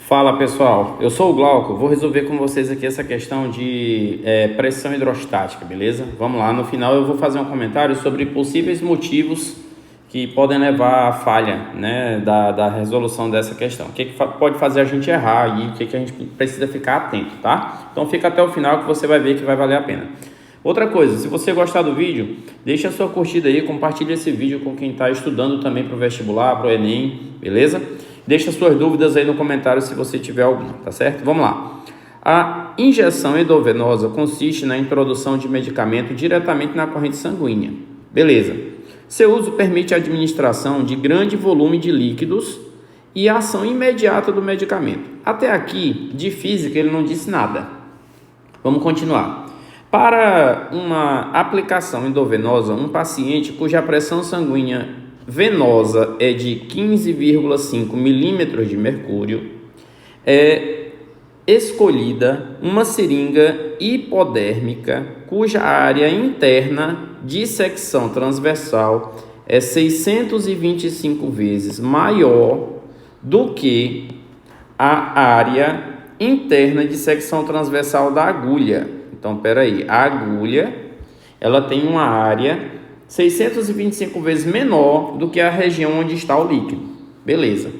Fala pessoal, eu sou o Glauco, vou resolver com vocês aqui essa questão de pressão hidrostática, beleza? Vamos lá, no final eu vou fazer um comentário sobre possíveis motivos que podem levar à falha, né, da resolução dessa questão. O que pode fazer a gente errar e o que a gente precisa ficar atento, tá? Então fica até o final que você vai ver que vai valer a pena. Outra coisa, se você gostar do vídeo, deixa a sua curtida aí, compartilha esse vídeo com quem está estudando também para o vestibular, para o Enem, beleza? Deixa suas dúvidas aí no comentário se você tiver alguma, tá certo? Vamos lá. A injeção endovenosa consiste na introdução de medicamento diretamente na corrente sanguínea. Beleza. Seu uso permite a administração de grande volume de líquidos e a ação imediata do medicamento. Até aqui, de física, ele não disse nada. Vamos continuar. Para uma aplicação endovenosa, um paciente cuja pressão sanguínea venosa é de 15,5 milímetros de mercúrio, é escolhida uma seringa hipodérmica cuja área interna de secção transversal é 625 vezes maior do que a área interna de secção transversal da agulha. Então, peraí, a agulha ela tem uma área 625 vezes menor do que a região onde está o líquido. Beleza.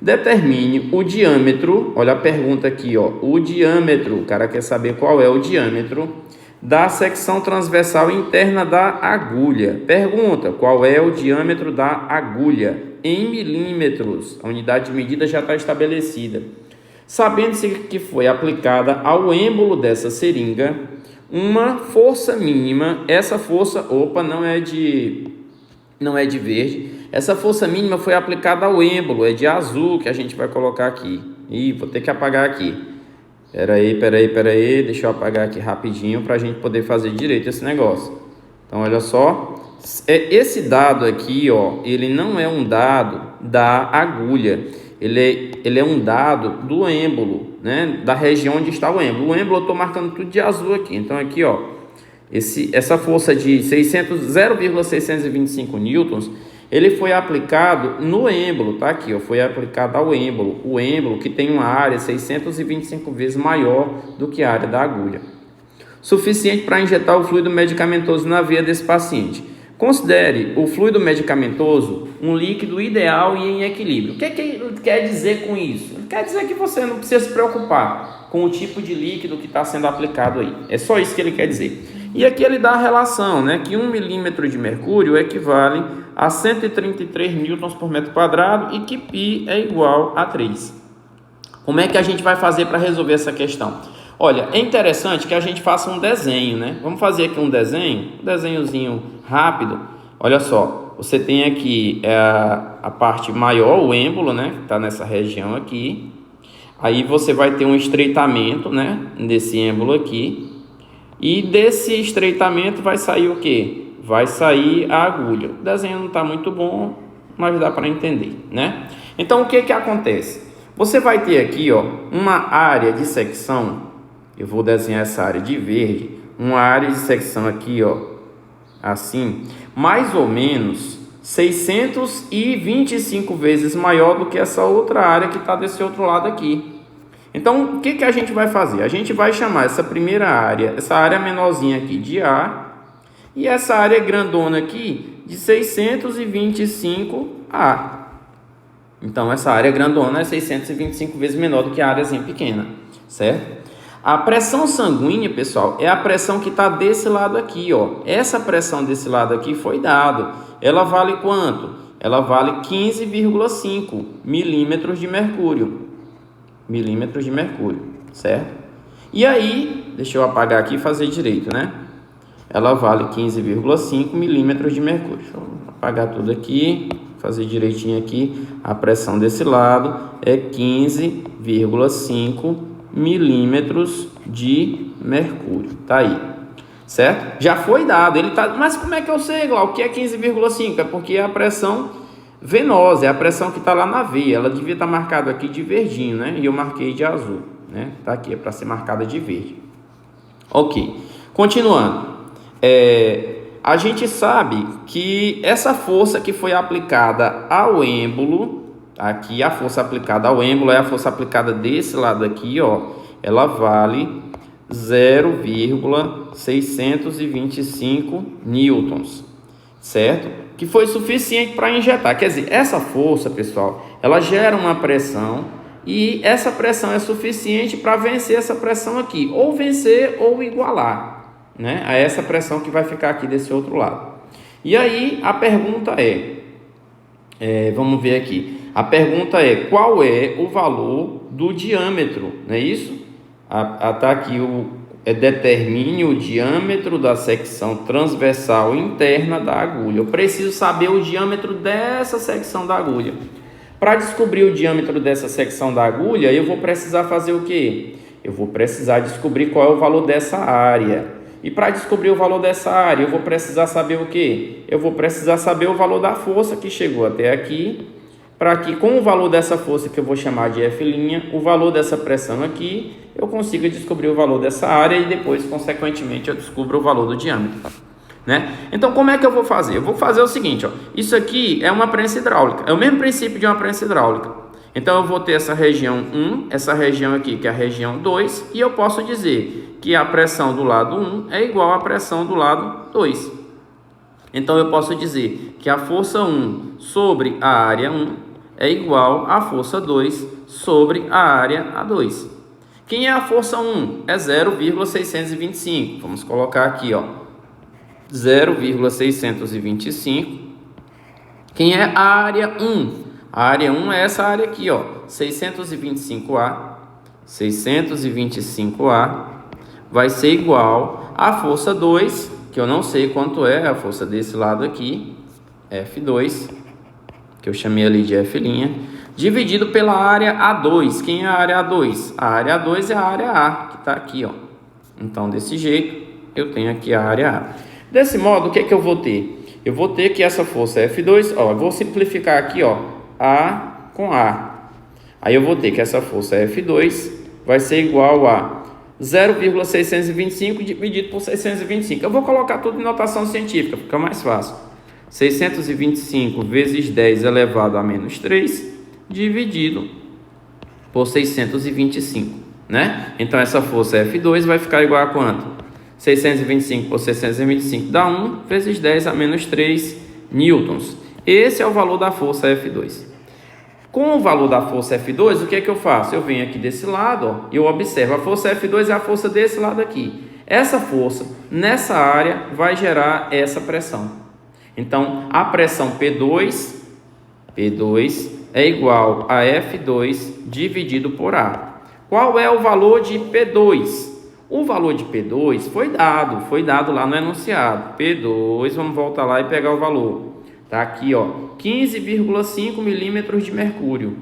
Determine o diâmetro, olha a pergunta aqui, ó, o diâmetro, o cara quer saber qual é o diâmetro da secção transversal interna da agulha. Pergunta, qual é o diâmetro da agulha? Em milímetros, a unidade de medida já está estabelecida. Sabendo-se que foi aplicada ao êmbolo dessa seringa uma força mínima, essa força, não é de verde, essa força mínima foi aplicada ao êmbolo, é de azul que a gente vai colocar aqui. Vou ter que apagar aqui. Peraí, deixa eu apagar aqui rapidinho para a gente poder fazer direito esse negócio. Então, olha só, esse dado aqui, ó, ele não é um dado da agulha, ele é um dado do êmbolo, né, da região onde está o êmbolo. O êmbolo eu estou marcando tudo de azul aqui. Então aqui, ó, essa força de 0,625 newtons, ele foi aplicado no êmbolo, tá aqui, ó, foi aplicado ao êmbolo. O êmbolo que tem uma área 625 vezes maior do que a área da agulha. Suficiente para injetar o fluido medicamentoso na veia desse paciente. Considere o fluido medicamentoso um líquido ideal e em equilíbrio. O que ele quer dizer com isso? Ele quer dizer que você não precisa se preocupar com o tipo de líquido que está sendo aplicado aí. É só isso que ele quer dizer. E aqui ele dá a relação, né, que 1 milímetro de mercúrio equivale a 133 newtons por metro quadrado e que π é igual a 3. Como é que a gente vai fazer para resolver essa questão? Olha, é interessante que a gente faça um desenho, né? Vamos fazer aqui um desenhozinho rápido. Olha só, você tem aqui a parte maior, o êmbolo, né? Que está nessa região aqui. Aí você vai ter um estreitamento, né? Desse êmbolo aqui. E desse estreitamento vai sair o quê? Vai sair a agulha. O desenho não está muito bom, mas dá para entender, né? Então, o que acontece? Você vai ter aqui, ó, uma área de secção. Eu vou desenhar essa área de verde, uma área de secção aqui, ó, assim, mais ou menos 625 vezes maior do que essa outra área que está desse outro lado aqui. Então, o que a gente vai fazer? A gente vai chamar essa primeira área, essa área menorzinha aqui de A, e essa área grandona aqui de 625A. Então, essa área grandona é 625 vezes menor do que a áreazinha pequena, certo? A pressão sanguínea, pessoal, é a pressão que está desse lado aqui, ó. Essa pressão desse lado aqui foi dado. Ela vale quanto? Ela vale 15,5 milímetros de mercúrio. Milímetros de mercúrio, certo? E aí, deixa eu apagar aqui e fazer direito, né? Ela vale 15,5 milímetros de mercúrio. Deixa eu apagar tudo aqui, fazer direitinho aqui. A pressão desse lado é 15,5 milímetros de mercúrio, tá aí, certo? Já foi dado, ele tá, mas como é que eu sei, Glauco, o que é 15,5? É porque é a pressão venosa, é a pressão que está lá na veia, ela devia estar marcada aqui de verdinho, né? E eu marquei de azul, né? Tá aqui, é para ser marcada de verde. Ok, continuando, a gente sabe que essa força que foi aplicada ao êmbolo Aqui a força aplicada ao êmbolo é a força aplicada desse lado aqui, ó. Ela vale 0,625 newtons, certo? Que foi suficiente para injetar. Quer dizer, essa força, pessoal, ela gera uma pressão e essa pressão é suficiente para vencer essa pressão aqui, ou vencer ou igualar, né, a essa pressão que vai ficar aqui desse outro lado. E aí a pergunta vamos ver aqui. A pergunta é: qual é o valor do diâmetro? Não é isso? Tá aqui determine o diâmetro da secção transversal interna da agulha. Eu preciso saber o diâmetro dessa secção da agulha. Para descobrir o diâmetro dessa secção da agulha, eu vou precisar fazer o quê? Eu vou precisar descobrir qual é o valor dessa área. E para descobrir o valor dessa área, eu vou precisar saber o quê? Eu vou precisar saber o valor da força que chegou até aqui, para que com o valor dessa força, que eu vou chamar de F', o valor dessa pressão aqui, eu consiga descobrir o valor dessa área e depois, consequentemente, eu descubro o valor do diâmetro, né? Então, como é que eu vou fazer? Eu vou fazer o seguinte, ó. Isso aqui é uma prensa hidráulica, é o mesmo princípio de uma prensa hidráulica. Então, eu vou ter essa região 1, essa região aqui, que é a região 2, e eu posso dizer que a pressão do lado 1 é igual à pressão do lado 2. Então, eu posso dizer que a força 1 sobre a área 1 é igual à força 2 sobre a área A2. Quem é a força 1? É 0,625. Vamos colocar aqui, ó, 0,625. Quem é a área 1? A área 1 é essa área aqui, ó, 625A. 625A vai ser igual à força 2, que eu não sei quanto é a força desse lado aqui, F2, que eu chamei ali de F', dividido pela área A2. Quem é a área A2? A área A2 é a área A, que está aqui, ó. Então, desse jeito, eu tenho aqui a área A. Desse modo, o que é que eu vou ter? Eu vou ter que essa força F2, ó, eu vou simplificar aqui, ó, A com A. Aí eu vou ter que essa força F2 vai ser igual a 0,625 dividido por 625. Eu vou colocar tudo em notação científica, fica mais fácil. 625 vezes 10 elevado a menos 3, dividido por 625, né? Então, essa força F2 vai ficar igual a quanto? 625 por 625 dá 1 vezes 10 a menos 3 newtons. Esse é o valor da força F2. Com o valor da força F2, o que é que eu faço? Eu venho aqui desse lado, e eu observo. A força F2 é a força desse lado aqui. Essa força, nessa área, vai gerar essa pressão. Então, a pressão P2 é igual a F2 dividido por A. Qual é o valor de P2? O valor de P2 foi dado lá no enunciado. P2, vamos voltar lá e pegar o valor. Tá aqui, ó, 15,5 milímetros de mercúrio.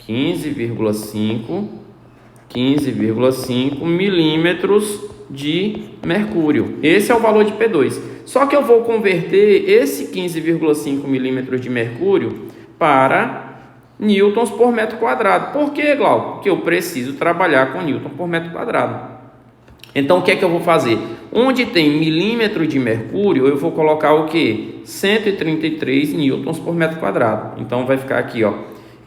15,5 milímetros de mercúrio. Esse é o valor de P2. Só que eu vou converter esse 15,5 milímetros de mercúrio para newtons por metro quadrado. Por que, Glauco? Porque eu preciso trabalhar com newton por metro quadrado. Então, o que é que eu vou fazer? Onde tem milímetro de mercúrio, eu vou colocar o quê? 133 newtons por metro quadrado. Então, vai ficar aqui, ó,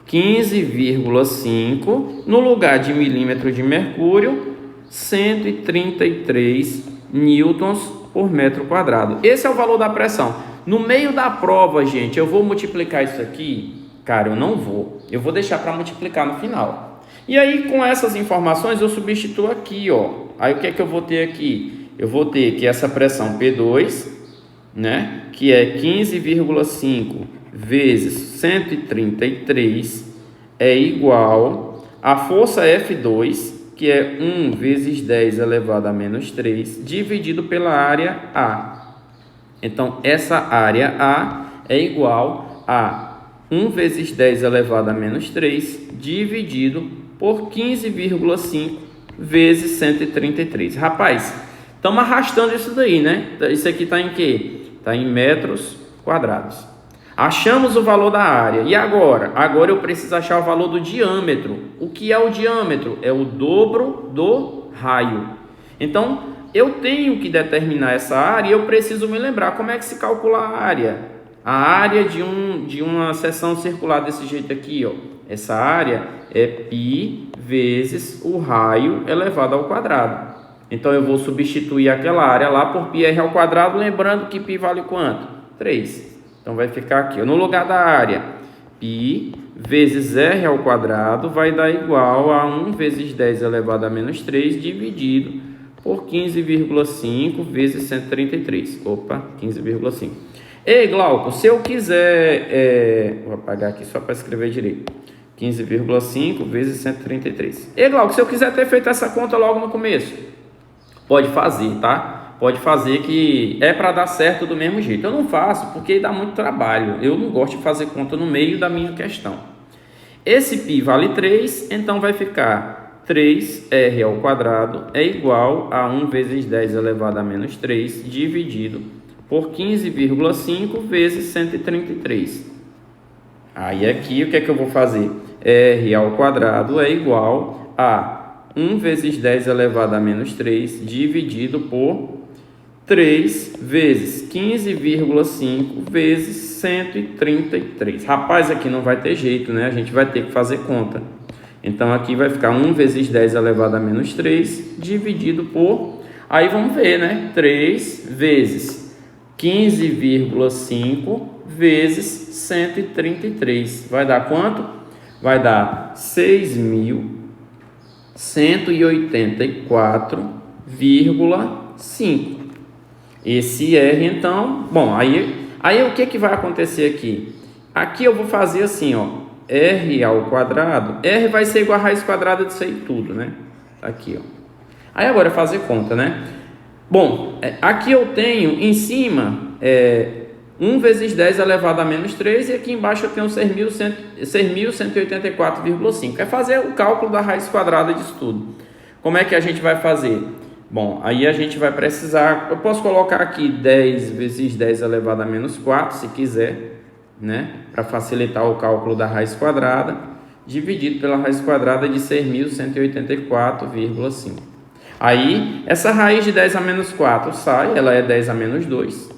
15,5 no lugar de milímetro de mercúrio, 133 newtons por metro quadrado. Esse é o valor da pressão. No meio da prova, gente, eu vou multiplicar isso aqui? Cara, eu não vou. Eu vou deixar para multiplicar no final. E aí, com essas informações, eu substituo aqui, ó. Aí, o que é que eu vou ter aqui? Eu vou ter que essa pressão P2, né, que é 15,5 vezes 133, é igual à força F2, que é 1 vezes 10 elevado a menos 3, dividido pela área A. Então, essa área A é igual a 1 vezes 10 elevado a menos 3, dividido por 15,5 vezes 133. Rapaz, estamos arrastando isso daí, né? Isso aqui está em quê? Está em metros quadrados. Achamos o valor da área. E agora? Agora eu preciso achar o valor do diâmetro. O que é o diâmetro? É o dobro do raio. Então, eu tenho que determinar essa área e eu preciso me lembrar como é que se calcula a área. A área de uma seção circular desse jeito aqui, ó, essa área é π vezes o raio elevado ao quadrado. Então, eu vou substituir aquela área lá por πr ao quadrado, lembrando que π vale quanto? 3. Então, vai ficar aqui, ó, no lugar da área, π vezes r ao quadrado vai dar igual a 1 vezes 10 elevado a menos 3 dividido por 15,5 vezes 133. Opa, 15,5. Ei, Glauco, se eu quiser... vou apagar aqui só para escrever direito. 15,5 vezes 133. Ei, Glauco, se eu quiser ter feito essa conta logo no começo, pode fazer, tá? Pode fazer, que é para dar certo do mesmo jeito. Eu não faço porque dá muito trabalho. Eu não gosto de fazer conta no meio da minha questão. Esse π vale 3, então vai ficar 3r ao quadrado é igual a 1 vezes 10 elevado a menos 3 dividido por 15,5 vezes 133. Aí aqui o que é que eu vou fazer? R ao quadrado é igual a 1 vezes 10 elevado a menos 3 dividido por 3 vezes 15,5 vezes 133. Rapaz, aqui não vai ter jeito, né? A gente vai ter que fazer conta. Então, aqui vai ficar 1 vezes 10 elevado a menos 3 dividido por... Aí, vamos ver, né? 3 vezes 15,5 vezes 133. Vai dar quanto? Vai dar 6.184,5. Esse R, então, bom, aí o que vai acontecer aqui? Aqui eu vou fazer assim, ó, R ao quadrado, R vai ser igual a raiz quadrada disso aí tudo, né? Aqui, ó. Aí agora é fazer conta, né? Bom, aqui eu tenho em cima 1 vezes 10 elevado a menos 3 e aqui embaixo eu tenho 6.184,5. É fazer o cálculo da raiz quadrada disso tudo. Como é que a gente vai fazer? Bom, aí a gente vai precisar, eu posso colocar aqui 10 vezes 10 elevado a menos 4, se quiser, né? Para facilitar o cálculo da raiz quadrada, dividido pela raiz quadrada de 6.184,5. Aí, essa raiz de 10 a menos 4 sai, ela é 10 a menos 2.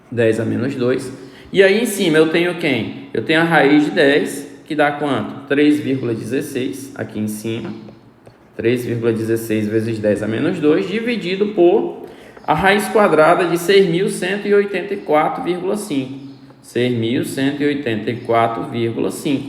10 a menos 2. E aí em cima eu tenho quem? Eu tenho a raiz de 10, que dá quanto? 3,16 aqui em cima. 3,16 vezes 10 a menos 2, dividido por a raiz quadrada de 6.184,5. 6.184,5.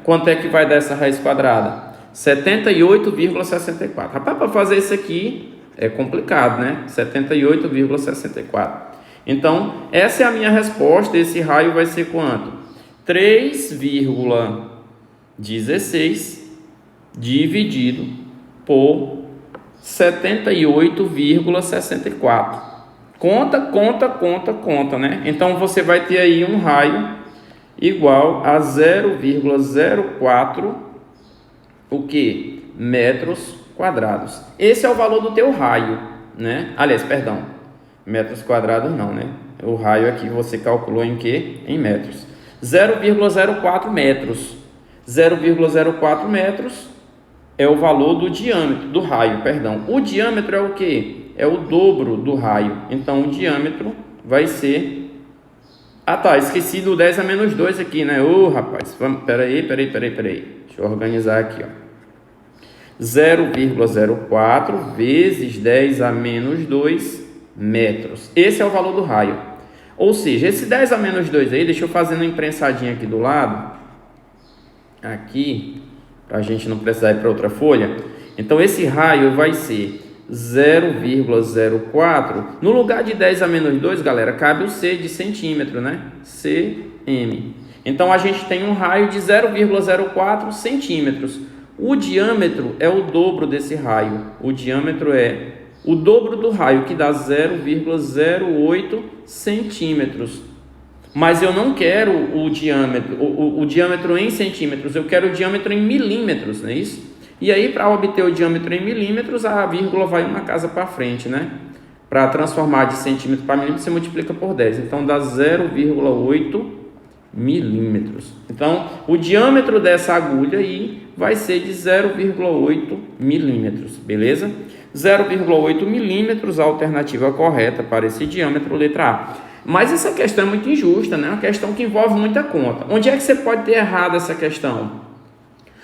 Quanto é que vai dar essa raiz quadrada? 78,64. Rapaz, para fazer isso aqui é complicado, né? 78,64. Então, essa é a minha resposta. Esse raio vai ser quanto? 3,16 dividido por 78,64. Conta, né? Então, você vai ter aí um raio igual a 0,04 o que? Metros quadrados. Esse é o valor do teu raio, né? Aliás, perdão, metros quadrados não, né? O raio aqui você calculou em que? Em metros. 0,04 metros. 0,04 metros é o valor do diâmetro, do raio, perdão. O diâmetro é o que? É o dobro do raio. Então, o diâmetro vai ser... Ah, tá, esqueci do 10 a menos 2 aqui, né? Ô, rapaz, vamos, peraí. Deixa eu organizar aqui, ó. 0,04 vezes 10 a menos 2 metros. Esse é o valor do raio. Ou seja, esse 10 a menos 2 aí, deixa eu fazer uma imprensadinha aqui do lado. Aqui... para a gente não precisar ir para outra folha. Então, esse raio vai ser 0,04. No lugar de 10 a menos 2, galera, cabe o C de centímetro, né? cm. Então, a gente tem um raio de 0,04 centímetros. O diâmetro é o dobro desse raio. O diâmetro é o dobro do raio, que dá 0,08 centímetros. Mas eu não quero o diâmetro em centímetros, eu quero o diâmetro em milímetros, não é isso? E aí, para obter o diâmetro em milímetros, a vírgula vai uma casa para frente, né? Para transformar de centímetro para milímetro, você multiplica por 10. Então, dá 0,8 milímetros. Então, o diâmetro dessa agulha aí vai ser de 0,8 milímetros, beleza? 0,8 milímetros, a alternativa correta para esse diâmetro, letra A. Mas essa questão é muito injusta, né? Uma questão que envolve muita conta. Onde é que você pode ter errado essa questão?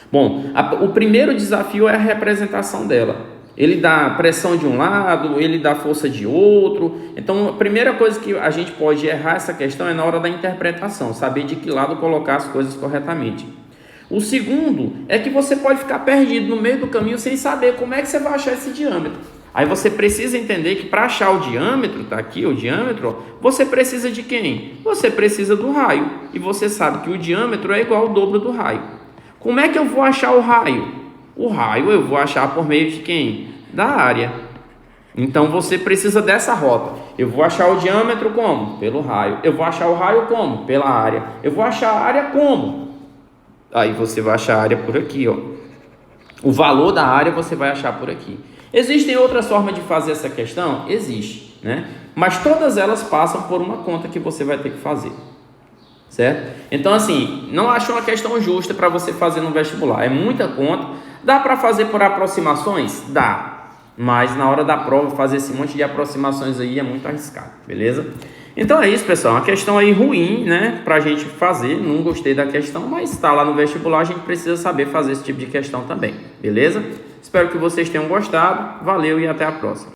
Bom, o primeiro desafio é a representação dela. Ele dá pressão de um lado, ele dá força de outro. Então, a primeira coisa que a gente pode errar essa questão é na hora da interpretação, saber de que lado colocar as coisas corretamente. O segundo é que você pode ficar perdido no meio do caminho sem saber como é que você vai achar esse diâmetro. Aí você precisa entender que para achar o diâmetro, tá aqui o diâmetro, ó, você precisa de quem? Você precisa do raio. E você sabe que o diâmetro é igual ao dobro do raio. Como é que eu vou achar o raio? O raio eu vou achar por meio de quem? Da área. Então você precisa dessa rota. Eu vou achar o diâmetro como? Pelo raio. Eu vou achar o raio como? Pela área. Eu vou achar a área como? Aí você vai achar a área por aqui, ó. O valor da área você vai achar por aqui. Existem outras formas de fazer essa questão? Existe, né? Mas todas elas passam por uma conta que você vai ter que fazer. Certo? Então, assim, não acho uma questão justa para você fazer no vestibular. É muita conta. Dá para fazer por aproximações? Dá. Mas na hora da prova, fazer esse monte de aproximações aí é muito arriscado, beleza? Então é isso, pessoal. Uma questão aí ruim, né? Pra gente fazer. Não gostei da questão, mas está lá no vestibular. A gente precisa saber fazer esse tipo de questão também, beleza? Espero que vocês tenham gostado. Valeu e até a próxima.